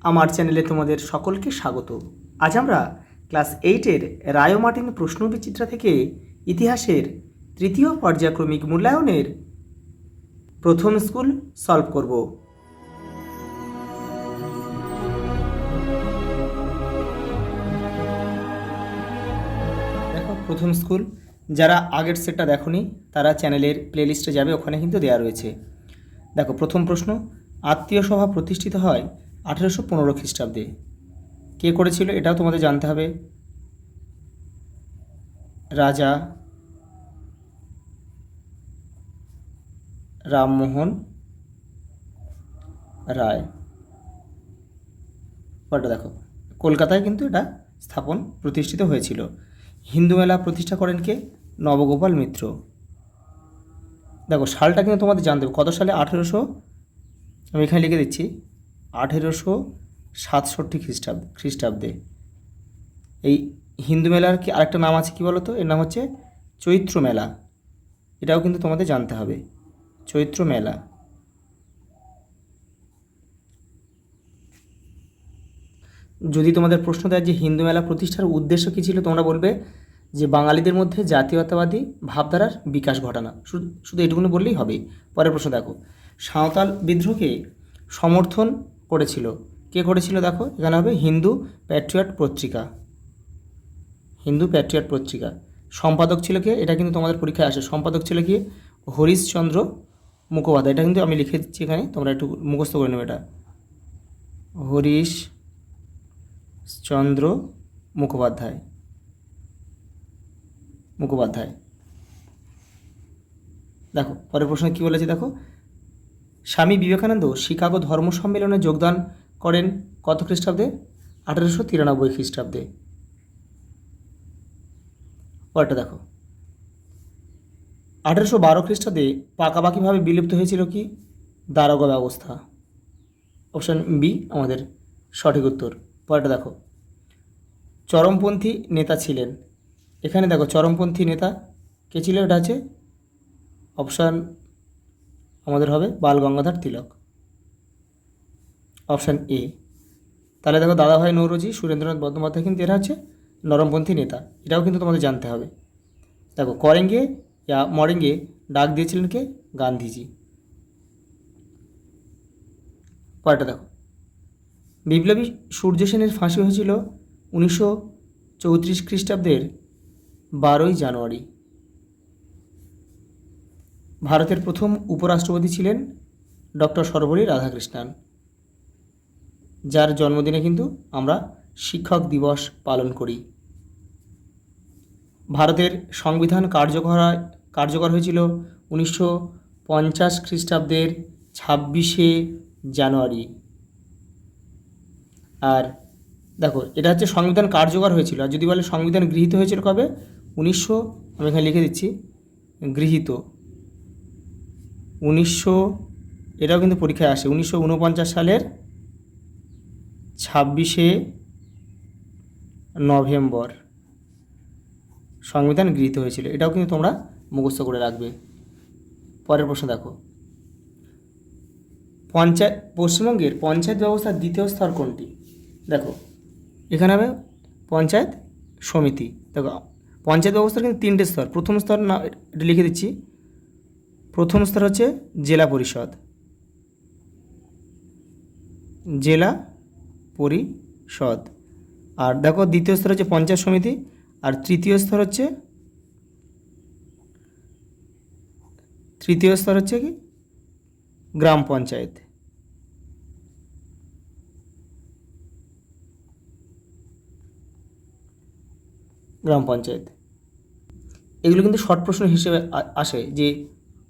আমার চ্যানেলে তোমাদের সকলকে স্বাগত। আজ আমরা ক্লাস 8-এর রায় মার্টিন প্রশ্নবিচিত্রা থেকে ইতিহাসের তৃতীয় পর্যায়ক্রমিক মূল্যায়নের প্রথম স্কুল সলভ করব। দেখো, প্রথম স্কুল যারা আগের সেটটা দেখোনি তারা চ্যানেলের প্লেলিস্টে যাবে, ওখানে কিন্তু দেওয়া রয়েছে। দেখো, প্রথম প্রশ্ন, আত্মীয় সভা প্রতিষ্ঠিত হয় 1815 খ্রিস্টাব্দে। কে করেছিল এটাও তোমাদের জানতে হবে। রাজা রামমোহন রায়। পরটা দেখো, কলকাতায় কিন্তু এটা স্থাপন প্রতিষ্ঠিত হয়েছিল। হিন্দু মেলা প্রতিষ্ঠা করেন কে? নবগোপাল মিত্র। দেখো, সালটা কিন্তু তোমাদের জানতে হবে কত সালে। আমি এখানে লিখে দিচ্ছি 1867 খ্রিস্টাব্দে। এই হিন্দু মেলার কি আরেকটা নাম আছে, কি বলো তো? এর নাম হচ্ছে চৈত্র মেলা। এটাও কিন্তু তোমাদের জানতে হবে, চৈত্র মেলা। যদি তোমাদের প্রশ্ন দেয় যে হিন্দু মেলা প্রতিষ্ঠার উদ্দেশ্য কী ছিল, তোমরা বলবে যে বাঙালিদের মধ্যে জাতীয়তাবাদী ভাবধারার বিকাশ ঘটানো। শুধু এটুকুনি বললেই হবে। পরের প্রশ্ন দেখো, সাঁওতাল বিদ্রোহকে সমর্থন করেছিল কে করেছিল? দেখো, এখানে হবে হিন্দু প্যাট্রিয়ট পত্রিকা। হিন্দু প্যাট্রিয়ট পত্রিকা সম্পাদক ছিল কে? এটা কিন্তু তোমাদের পরীক্ষায় আসে। সম্পাদক ছিল কি? হরিশচন্দ্র মুখোপাধ্যায়। এটা কিন্তু আমি লিখে দিচ্ছি এখানে, তোমরা একটু মুখস্থ করে নেবে। এটা হরিশচন্দ্র মুখোপাধ্যায়। দেখো, পরের প্রশ্ন কী বলেছে দেখো, স্বামী বিবেকানন্দ শিকাগো ধর্ম সম্মেলনে যোগদান করেন কত খ্রিস্টাব্দে? 1893 খ্রিস্টাব্দে। পরেরটা দেখো, 1812 খ্রিস্টাব্দে পাকাপাকিভাবে বিলুপ্ত হয়েছিল কি? দারোগা ব্যবস্থা। অপশান বি আমাদের সঠিক উত্তর। পরেরটা দেখো, চরমপন্থী নেতা ছিলেন। এখানে দেখো, চরমপন্থী নেতা কে ছিল? এটা আছে অপশান আমাদের হবে বাল গঙ্গাধর তিলক। Option A. তাহলে দেখো, দাদাভাই নৌরোজি, সুরেন্দ্রনাথ বন্দ্যোপাধ্যায় কিন্তু এরা হচ্ছে নরমপন্থী নেতা। এটাও কিন্তু তোমাদের জানতে হবে। দেখো, করেঙ্গে ইয়া মরেঙ্গে ডাক দিয়েছিলেন কে? গান্ধীজি। পরেরটা দেখো, বিপ্লবী সূর্য সেনের ফাঁসি হয়েছিল 1934 খ্রিস্টাব্দের 12ই জানুয়ারি। ভারতের প্রথম উপরাষ্ট্রপতি ছিলেন ডক্টর সর্বপল্লী রাধাকৃষ্ণন, যার জন্মদিনে কিন্তু আমরা শিক্ষক দিবস পালন করি। ভারতের সংবিধান কার্যকর হয়েছিল 1950 খ্রিস্টাব্দের 26শে জানুয়ারি। আর দেখো, এটা হচ্ছে সংবিধান কার্যকর হয়েছিল। আর যদি বলে সংবিধান গৃহীত হয়েছিল কবে? আমি এখানে লিখে দিচ্ছি গৃহীত 1900, এটাও কিন্তু পরীক্ষায় আসে, 1949 সালের 26শে নভেম্বর সংবিধান গৃহীত হয়েছিল। এটাও কিন্তু তোমরা মুখস্থ করে রাখবে। পরের প্রশ্ন দেখো, পশ্চিমবঙ্গের পঞ্চায়েত ব্যবস্থার দ্বিতীয় স্তর কোনটি? দেখো, এখানে হবে পঞ্চায়েত সমিতি। দেখো, পঞ্চায়েত ব্যবস্থার কিন্তু 3টে স্তর। প্রথম স্তর না, এটা লিখে দিচ্ছি। প্রথম স্তর হচ্ছে জেলা পরিষদ, আর দেখো, দ্বিতীয় স্তর হচ্ছে পঞ্চায়েত সমিতি, আর তৃতীয় স্তর হচ্ছে কি? গ্রাম পঞ্চায়েত। এগুলো কিন্তু শর্ট প্রশ্ন হিসেবে আসে যে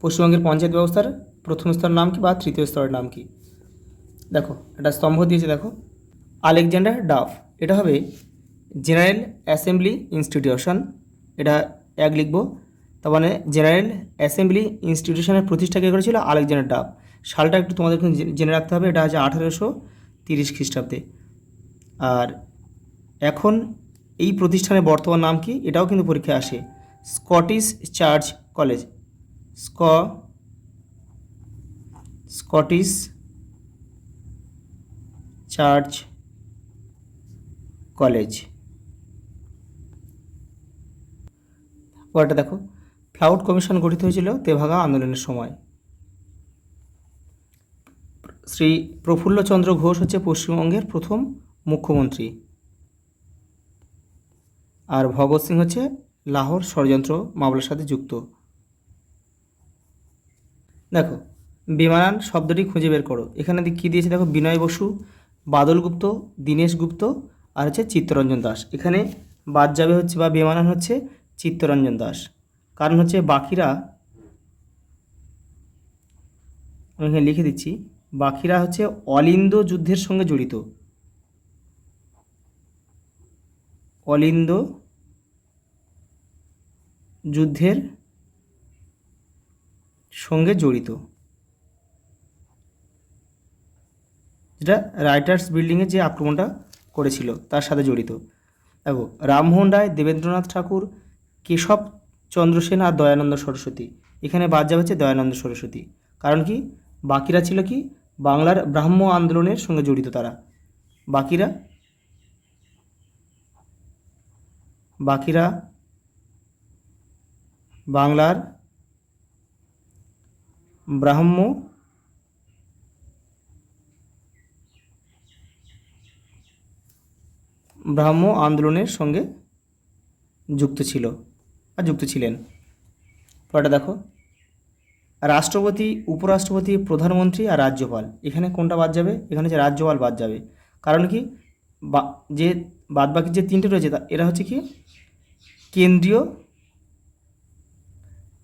পশ্চিমবঙ্গের পঞ্চায়েত ব্যবস্থার প্রথম স্তরের নাম কি বা তৃতীয় স্তরের নাম কি। দেখো, এটা স্তম্ভ দিয়েছে। দেখো, আলেকজান্ডার ডাফ। এটা হবে জেনারেল অ্যাসেম্বলি ইনস্টিটিউশন। এটা এক লিখবো। তার মানে জেনারেল অ্যাসেম্বলি ইনস্টিটিউশনের প্রতিষ্ঠা কে করেছিল? Alexander Duff. সালটা একটু তোমাদের জেনে রাখতে হবে। এটা আছে 1830 খ্রিস্টাব্দে। আর এখন এই প্রতিষ্ঠানের বর্তমান নাম কি? এটাও কিন্তু পরীক্ষায় আসে। Scottish church college. Scottish church college. পরেরটা দেখো, ফ্লাউড কমিশন গঠিত হয়েছিল তেভাগা আন্দোলনের সময়। শ্রী প্রফুল্লচন্দ্র ঘোষ হচ্ছে পশ্চিমবঙ্গের প্রথম মুখ্যমন্ত্রী। আর ভগৎ সিং হচ্ছে লাহোর ষড়যন্ত্র মামলার সাথে যুক্ত। দেখো, বিমানান শব্দটি খুঁজে বের করো। এখানে কী দিয়েছে দেখো, বিনয় বসু, বাদল গুপ্ত, দীনেশ গুপ্ত আর হচ্ছে চিত্তরঞ্জন দাস। এখানে বাদ যাবে হচ্ছে বা বেমানান হচ্ছে চিত্তরঞ্জন দাস। কারণ হচ্ছে বাকিরা, আমি এখানে লিখে দিচ্ছি, বাকিরা হচ্ছে অলিন্দ যুদ্ধের সঙ্গে জড়িত। অলিন্দ যুদ্ধের সঙ্গে জড়িত, যেটা রাইটার্স বিল্ডিংয়ে যে আক্রমণটা করেছিল তার সাথে জড়িত। দেখো, রামমোহন রায়, দেবেন্দ্রনাথ ঠাকুর, কেশব চন্দ্র সেন আর দয়ানন্দ সরস্বতী। এখানে বাদ যাবে হচ্ছে দয়ানন্দ সরস্বতী। কারণ কি, বাকিরা ছিল কি বাংলার ব্রাহ্ম আন্দোলনের সঙ্গে জড়িত তারা। বাকিরা বাংলার ব্রাহ্ম আন্দোলনের সঙ্গে যুক্ত ছিল বা যুক্ত ছিলেন। পরেরটা দেখো, রাষ্ট্রপতি, উপরাষ্ট্রপতি, প্রধানমন্ত্রী আর রাজ্যপাল। এখানে কোনটা বাদ যাবে? এখানে হচ্ছে রাজ্যপাল বাদ যাবে। কারণ কি, যে বাদবাকি যে তিনটে রয়েছে এরা হচ্ছে কি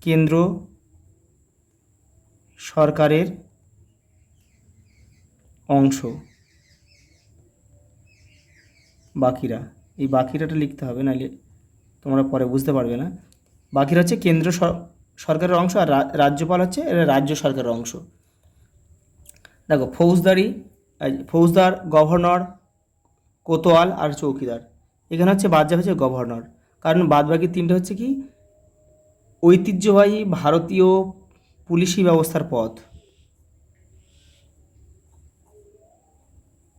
কেন্দ্র সরকারের অংশ। বাকিরা, এই বাকিরাটা লিখতে হবে, নাহলে তোমরা পরে বুঝতে পারবে না। বাকিরা হচ্ছে কেন্দ্র সরকারের অংশ, আর রাজ্যপাল হচ্ছে এরা রাজ্য সরকারের অংশ। দেখো, ফৌজদার, গভর্নর, কোতোয়াল আর চৌকিদার। এখানে হচ্ছে বাদ যাবে হচ্ছে গভর্নর। কারণ বাদবাকি তিনটে হচ্ছে কি ঐতিহ্যবাহী ভারতীয় পুলিশি ব্যবস্থার পথ।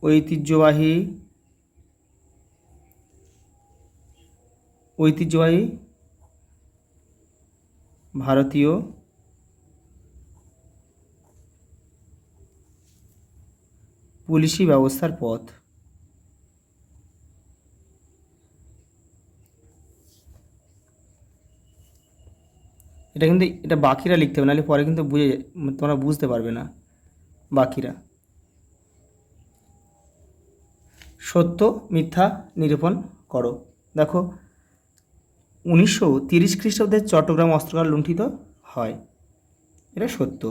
ঐতিহ্যবাহী ভারতীয় পুলিশি ব্যবস্থার পথ। এটা কিন্তু এটা বাকিরা লিখতে হবে, নাহলে পরে কিন্তু তোমরা বুঝতে পারবে না। বাকিরা। সত্য মিথ্যা নিরূপণ করো। দেখো, 1930 খ্রিস্টাব্দে চট্টগ্রাম অস্ত্রাগার লুণ্ঠিত হয়, এটা সত্য।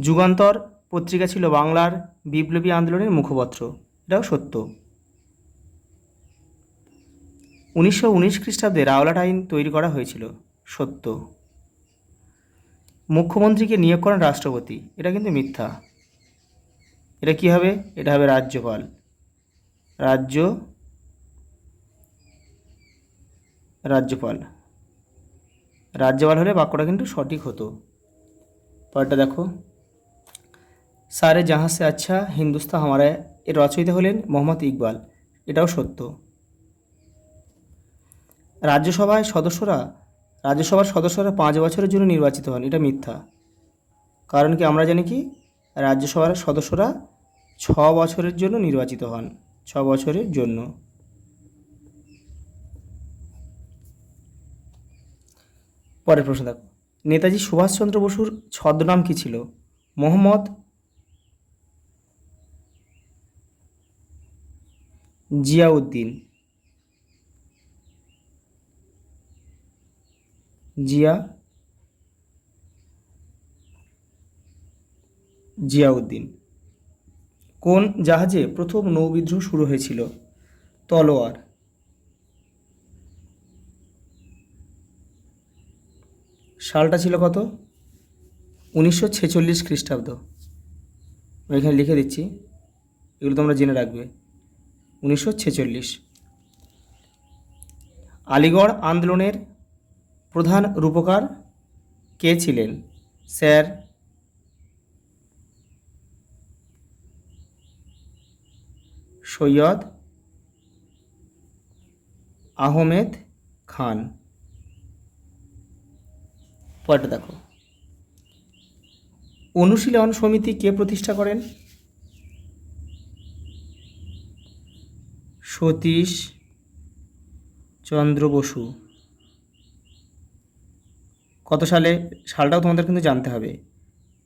যুগান্তর পত্রিকা ছিল বাংলার বিপ্লবী আন্দোলনের মুখপত্র, এটাও সত্য। 1919 খ্রিস্টাব্দে রাওলাট আইন তৈরি করা হয়েছিল, সত্য। মুখ্যমন্ত্রীকে নিয়োগ করেন রাষ্ট্রপতি, এটা কিন্তু মিথ্যা। এটা কি হবে? এটা হবে রাজ্যপাল। রাজ্যপাল হলে বাক্যটা কিন্তু সঠিক হতো। পরেরটা দেখো, সারে জাহাঁ সে আচ্ছা হিন্দুস্তান হামারা, এর রচয়িতা হলেন মোহাম্মদ ইকবাল, এটাও সত্য। রাজ্যসভার সদস্যরা 5 বছরের জন্য নির্বাচিত হন, এটা মিথ্যা। কারণ কি, আমরা জানি কি রাজ্যসভার সদস্যরা 6 বছরের জন্য নির্বাচিত হন, 6 বছরের জন্য। পরের প্রশ্ন দেখো, নেতাজি সুভাষচন্দ্র বসুর ছদ্মনাম কী ছিল? মোহাম্মদ জিয়াউদ্দিন। জিয়াউদ্দিন। কোন জাহাজে প্রথম নৌবিদ্রোহ শুরু হয়েছিল? তলোয়ার। সালটা ছিল কত? 1946 খ্রিস্টাব্দ। আমি এখানে লিখে দিচ্ছি, এগুলো তোমরা জেনে রাখবে। 1946। আলিগড় আন্দোলনের প্রধান রূপকার কে ছিলেন? স্যার সৈয়দ আহমেদ খান। পরেরটা দেখো, অনুশীলন সমিতি কে প্রতিষ্ঠা করেন? সতীশ চন্দ্র বসু। কত সালে? সালটাও তোমাদের কিন্তু জানতে হবে।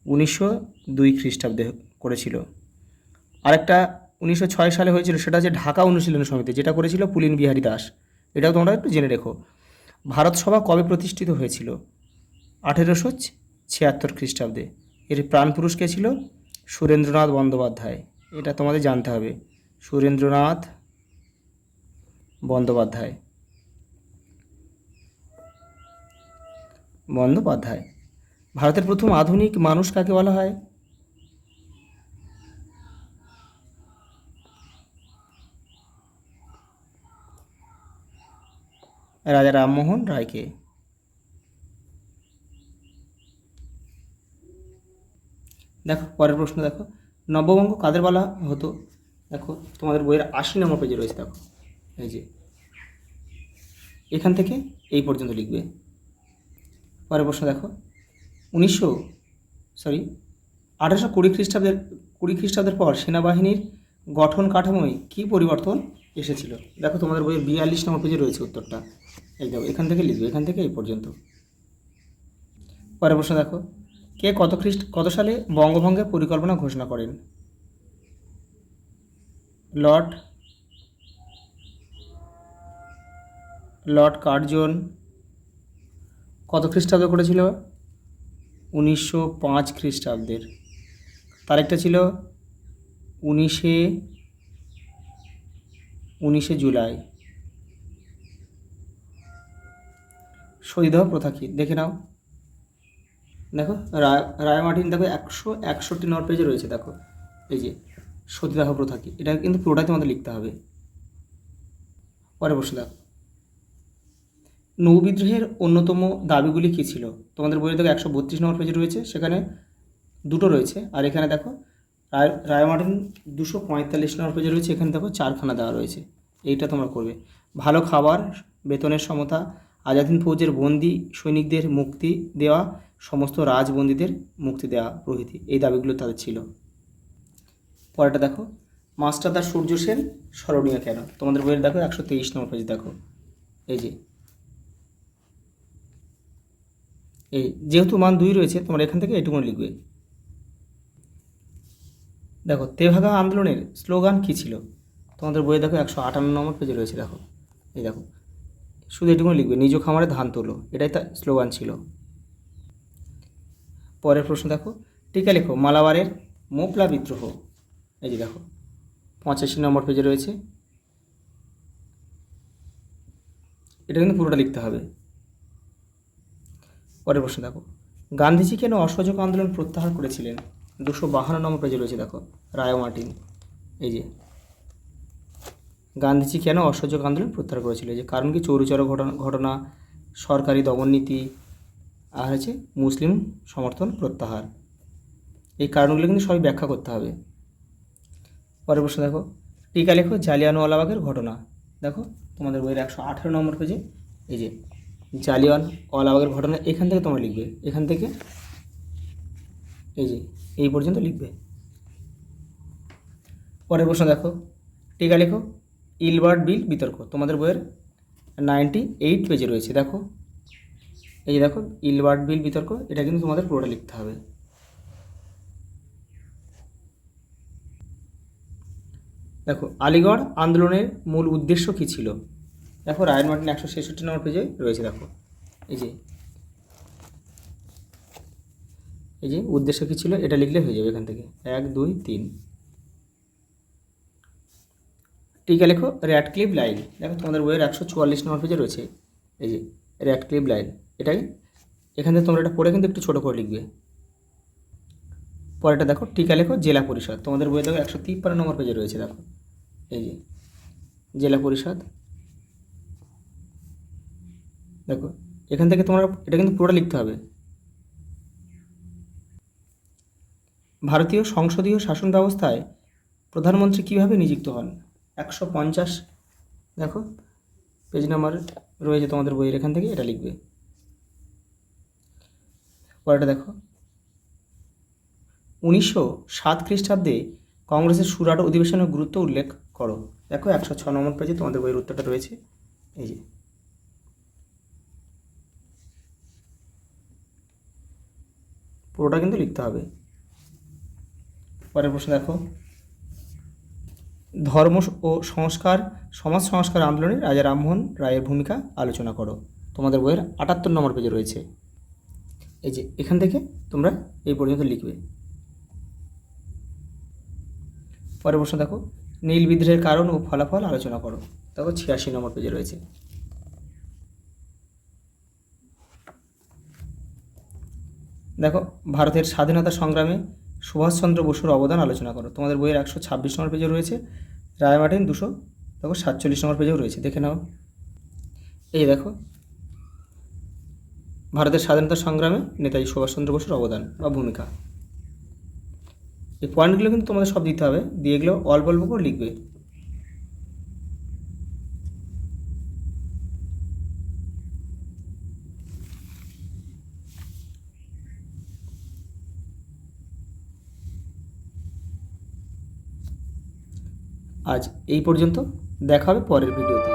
1902 খ্রিস্টাব্দে করেছিল। আরেকটা 1906 সালে হয়েছিল, সেটা হচ্ছে ঢাকা অনুশীলন সমিতি, যেটা করেছিল পুলিন বিহারী দাস। এটাও তোমরা একটু জেনে রেখো। ভারত সভা কবে প্রতিষ্ঠিত হয়েছিল? 1876 খ্রিস্টাব্দে। এর প্রাণ পুরুষ কে ছিল? সুরেন্দ্রনাথ বন্দ্যোপাধ্যায়। এটা তোমাদের জানতে হবে, সুরেন্দ্রনাথ বন্দ্যোপাধ্যায়। ভারতের প্রথম আধুনিক মানুষ কাকে বলা হয়? রাজা রামমোহন রায়কে। দেখো পরের প্রশ্ন দেখো, নববঙ্গ কাদের বলা হতো? দেখো তোমাদের বইয়ের 80 নম্বর পেজে রয়েছে। দেখো এই যে এখান থেকে এই পর্যন্ত লিখবে। পরের প্রশ্ন দেখো, 1820 খ্রিস্টাব্দের পর সেনাবাহিনীর গঠন কাঠামোয় কী পরিবর্তন এসেছিল? দেখো তোমাদের বইয়ের 42 নম্বর পেজে রয়েছে উত্তরটা। এই দেখো এখান থেকে লিখবে, এখান থেকে এই পর্যন্ত। পরের প্রশ্ন দেখো, কে কত সালে বঙ্গভঙ্গের পরিকল্পনা ঘোষণা করেন? Lord Curzon. কত খ্রিস্টাব্দে করেছিল? 1905 খ্রিস্টাব্দের। তারিখটা ছিল 19 জুলাই। সতীদাহ প্রথা কি? দেখে নাও। দেখো রায়মার্টিন, দেখো 161 নম্বর পেজে রয়েছে। দেখো এই যে সতীদাহ প্রথা কি, এটা কিন্তু পুরোটাই তোমাদের লিখতে হবে। পরে প্রশ্ন দেখো, নৌবিদ্রোহের অন্যতম দাবিগুলি কী ছিল? তোমাদের বইয়ে দেখো 132 নম্বর পেজে রয়েছে, সেখানে দুটো রয়েছে। আর এখানে দেখো রায়মার্টিন 245 নম্বর পেজে রয়েছে, এখানে দেখো 4খানা দেওয়া রয়েছে। এইটা তোমরা করবে। ভালো খাবার, বেতনের সমতা, আজাদিন ফৌজের বন্দি সৈনিকদের মুক্তি দেওয়া, সমস্ত রাজবন্দীদের মুক্তি দেওয়া প্রভৃতি এই দাবিগুলো তাদের ছিল। পরেরটা দেখো, মাস্টারদা সূর্য সেন স্মরণীয় কেন? তোমাদের বইয়ের দেখো 123 নম্বর পেজে দেখো এই যে এই যেহেতু মান 2 রয়েছে, তোমরা এখান থেকে এইটুকু লিখবে। দেখো তেভাগা আন্দোলনের স্লোগান কী ছিল? তোমাদের বইয়ে দেখো 158 নম্বর পেজে রয়েছে। দেখো এই দেখো শুধু এটুকু লিখবে, নিজ খামারে ধান তোলো, এটাই তার স্লোগান ছিল। পরের প্রশ্ন দেখো, টিকা লেখো মালাবারের মোপলা বিদ্রোহ। এই যে দেখো 85 নম্বর পেজে রয়েছে, এটা কিন্তু পুরোটা লিখতে হবে। পরের প্রশ্ন দেখো, গান্ধীজি কেন অসহযোগ আন্দোলন প্রত্যাহার করেছিলেন? 252 নম্বর পেজে রয়েছে। দেখো রায়মার্টিন, এই যে গান্ধীজি কেন অসহযোগ আন্দোলন প্রত্যাহার করেছিল? যে কারণ কি? চৌরিচৌরা ঘটনা, সরকারি দমননীতি, আর হচ্ছে মুসলিম সমর্থন প্রত্যাহার। এই কারণগুলো কিন্তু সবই ব্যাখ্যা করতে হবে। পরের প্রশ্ন দেখো, টিকা লেখো জালিয়ানওয়ালাবাগের ঘটনা। দেখো তোমাদের বইয়ের 118 নম্বর পেজে এই যে জালিয়ানওয়ালাবাগের ঘটনা, এখান থেকে তোমরা লিখবে, এখান থেকে এই যে এই পর্যন্ত লিখবে। পরের প্রশ্ন দেখো, টিকা লেখো ইলবার্ট বিল বিতর্ক। তোমাদের বইয়ের 98 পেজে রয়েছে। দেখো এই যে দেখো ইলবার্ট বিল বিতর্ক, এটা কিন্তু তোমাদের পুরোটা লিখতে হবে। দেখো আলিগড় আন্দোলনের মূল উদ্দেশ্য কী ছিল? দেখো রায়মার্টিন 166 নম্বর পেজে রয়েছে। দেখো এই যে উদ্দেশ্য কী ছিল, এটা লিখলে হয়ে যাবে এখান থেকে 1 2 3। টিকা লেখো র্যাডক্লিফ লাইন। দেখো তোমাদের বইয়ের 144 নম্বর পেজে রয়েছে এই যে র্যাডক্লিফ লাইন, এটাই এখান থেকে তোমরা এটা পড়ে কিন্তু একটু ছোটো করে লিখবে। পরেরটা দেখো, টিকা লেখো জেলা পরিষদ। তোমাদের বইয়ে দেখো 153 নম্বর পেজে রয়েছে। দেখো এই যে জেলা পরিষদ, দেখো এখান থেকে তোমরা এটা কিন্তু পুরোটা লিখতে হবে। ভারতীয় সংসদীয় শাসন ব্যবস্থায় প্রধানমন্ত্রী কীভাবে নিযুক্ত হন? 150 দেখো পেজ নাম্বার রয়েছে তোমাদের বইয়ের, এখান থেকে এটা লিখবে। পরেরটা দেখো, 1907 খ্রিস্টাব্দে কংগ্রেসের সুরাট অধিবেশনের গুরুত্ব উল্লেখ করো। দেখো 106 নম্বর পেজে তোমাদের বইয়ের উত্তরটা রয়েছে, এই যে। পুরোটা কিন্তু লিখতে হবে। পরের প্রশ্ন দেখো, ধর্ম ও সংস্কার সমাজ সংস্কার আন্দোলনে রাজা রামমোহন রায়ের ভূমিকা আলোচনা করো। তোমাদের বইয়ের 78 নম্বর পেজে রয়েছে, এই যে। এখান থেকে তোমরা এই পর্যন্ত লিখবে। পরের প্রশ্ন দেখো, নীল বিদ্রোহের কারণ ও ফলাফল আলোচনা করো। দেখো 86 নম্বর পেজে রয়েছে। দেখো ভারতের স্বাধীনতা সংগ্রামে সুভাষচন্দ্র বসুর অবদান আলোচনা করো। তোমাদের বইয়ের 126 নম্বর পেজে রয়েছে। রায়মার্টিন 200 দেখো 47 নম্বর পেজেও রয়েছে, দেখে নাও। এই দেখো, ভারতের স্বাধীনতা সংগ্রামে নেতাজি সুভাষচন্দ্র বসুর অবদান বা ভূমিকা। এই পয়েন্টগুলো কিন্তু তোমাদের সব দিতে হবে, দিয়ে এগুলো অল্প অল্প করে লিখবে। আজ এই পর্যন্ত, দেখা হবে পরের ভিডিওতে।